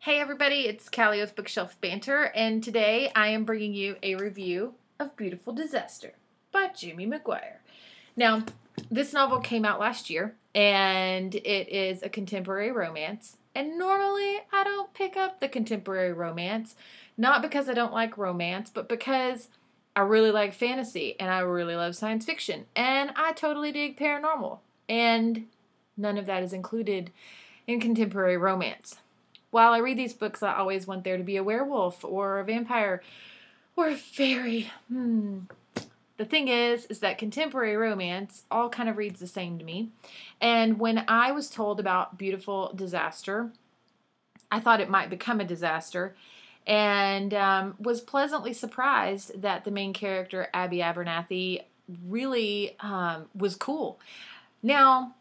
Hey everybody, it's Callie with Bookshelf Banter, and today I am bringing you a review of Beautiful Disaster by Jamie McGuire. Now, this novel came out last year, and it is a contemporary romance, and normally I don't pick up the contemporary romance, not because I don't like romance, but because I really like fantasy, and I really love science fiction, and I totally dig paranormal, and none of that is included in contemporary romance. While I read these books, I always want there to be a werewolf or a vampire or a fairy. The thing is that contemporary romance all kind of reads the same to me. And when I was told about Beautiful Disaster, I thought it might become a disaster and was pleasantly surprised that the main character, Abby Abernathy, really was cool. Now,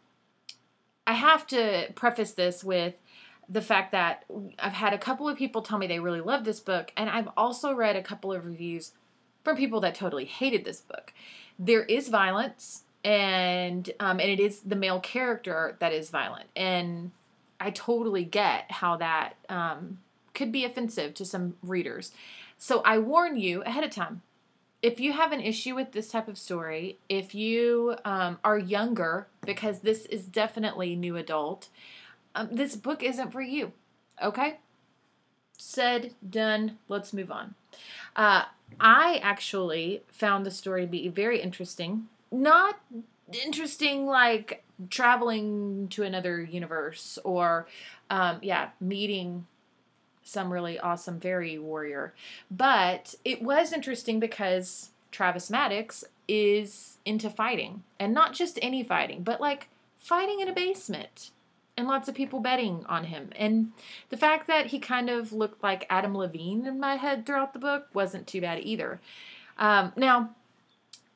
I have to preface this with the fact that I've had a couple of people tell me they really love this book, and I've also read a couple of reviews from people that totally hated this book. There is violence, and it is the male character that is violent, and I totally get how that could be offensive to some readers. So I warn you ahead of time. If you have an issue with this type of story, if you are younger, because this is definitely new adult, this book isn't for you, okay? Said, done, let's move on. I actually found the story to be very interesting. Not interesting like traveling to another universe or, meeting some really awesome fairy warrior. But it was interesting because Travis Maddox is into fighting. And not just any fighting, but like fighting in a basement. And lots of people betting on him. And the fact that he kind of looked like Adam Levine in my head throughout the book wasn't too bad either. Now,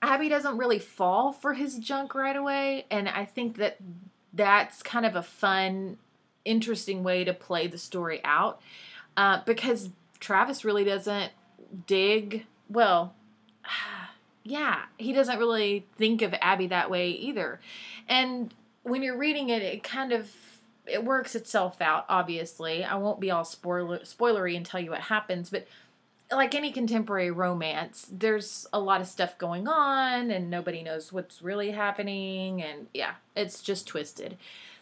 Abby doesn't really fall for his junk right away, and I think that that's kind of a fun, interesting way to play the story out, because Travis really doesn't dig, well, yeah, he doesn't really think of Abby that way either. And when you're reading it, it works itself out, obviously. I won't be all spoilery and tell you what happens, but like any contemporary romance, there's a lot of stuff going on, and nobody knows what's really happening, and yeah, it's just twisted.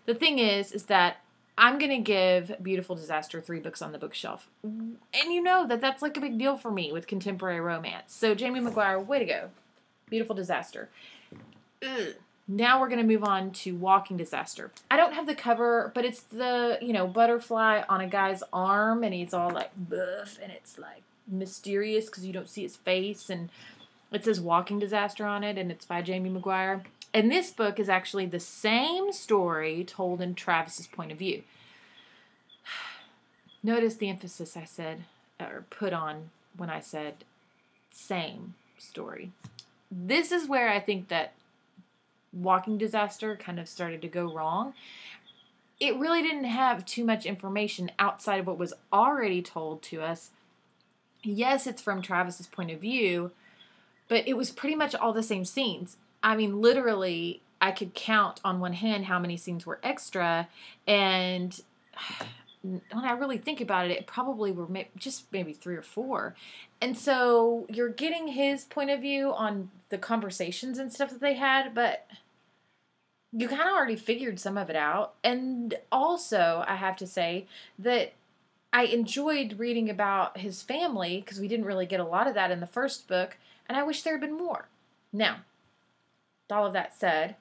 The thing is that I'm going to give Beautiful Disaster 3 books on the bookshelf. And you know that that's like a big deal for me with contemporary romance. So Jamie McGuire, way to go. Beautiful Disaster. Ugh. Now we're going to move on to Walking Disaster. I don't have the cover, but it's the, butterfly on a guy's arm, and he's all like, buff, and it's like mysterious because you don't see his face, and it says Walking Disaster on it, and it's by Jamie McGuire. And this book is actually the same story told in Travis's point of view. Notice the emphasis I said, or put on when I said same story. This is where I think that Walking Disaster kind of started to go wrong. It really didn't have too much information outside of what was already told to us. Yes, it's from Travis's point of view, but it was pretty much all the same scenes. I mean, literally, I could count on one hand how many scenes were extra, and when I really think about it, it probably were just maybe 3 or 4. And so you're getting his point of view on the conversations and stuff that they had, but you kind of already figured some of it out. And also, I have to say that I enjoyed reading about his family because we didn't really get a lot of that in the first book, and I wish there had been more. Now, with all of that said,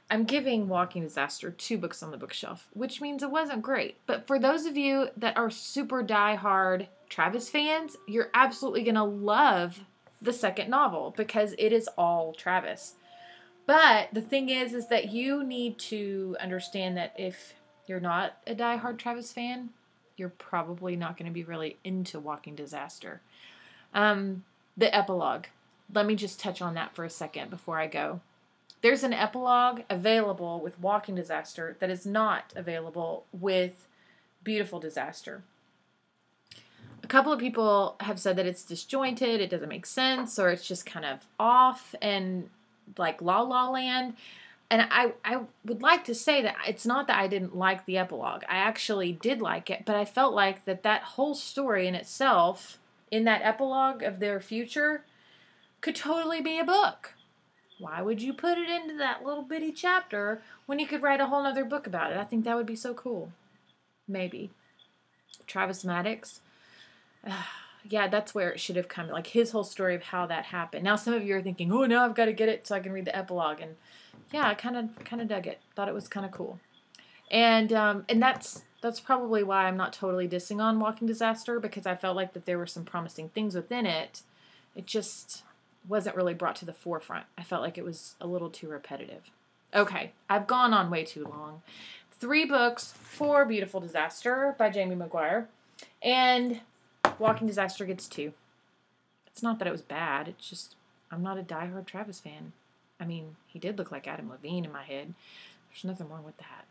I'm giving Walking Disaster 2 books on the bookshelf, which means it wasn't great. But for those of you that are super die-hard Travis fans, you're absolutely going to love the second novel because it is all Travis. But the thing is that you need to understand that if you're not a die-hard Travis fan, you're probably not going to be really into Walking Disaster. The epilogue. Let me just touch on that for a second before I go. There's an epilogue available with Walking Disaster that is not available with Beautiful Disaster. A couple of people have said that it's disjointed, it doesn't make sense, or it's just kind of off and like La La Land. And I would like to say that it's not that I didn't like the epilogue. I actually did like it, but I felt like that whole story in itself, in that epilogue of their future, could totally be a book. Why would you put it into that little bitty chapter when you could write a whole other book about it? I think that would be so cool. Maybe. Travis Maddox. Yeah, that's where it should have come. Like his whole story of how that happened. Now some of you are thinking, oh, now I've got to get it so I can read the epilogue. And yeah, I kind of dug it. Thought it was kind of cool. And that's probably why I'm not totally dissing on Walking Disaster, because I felt like that there were some promising things within it. It just wasn't really brought to the forefront. I felt like it was a little too repetitive. Okay, I've gone on way too long. 3 books for Beautiful Disaster by Jamie McGuire. And Walking Disaster gets 2. It's not that it was bad. It's just I'm not a diehard Travis fan. I mean, he did look like Adam Levine in my head. There's nothing wrong with that.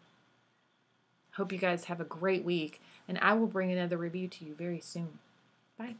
Hope you guys have a great week, and I will bring another review to you very soon. Bye.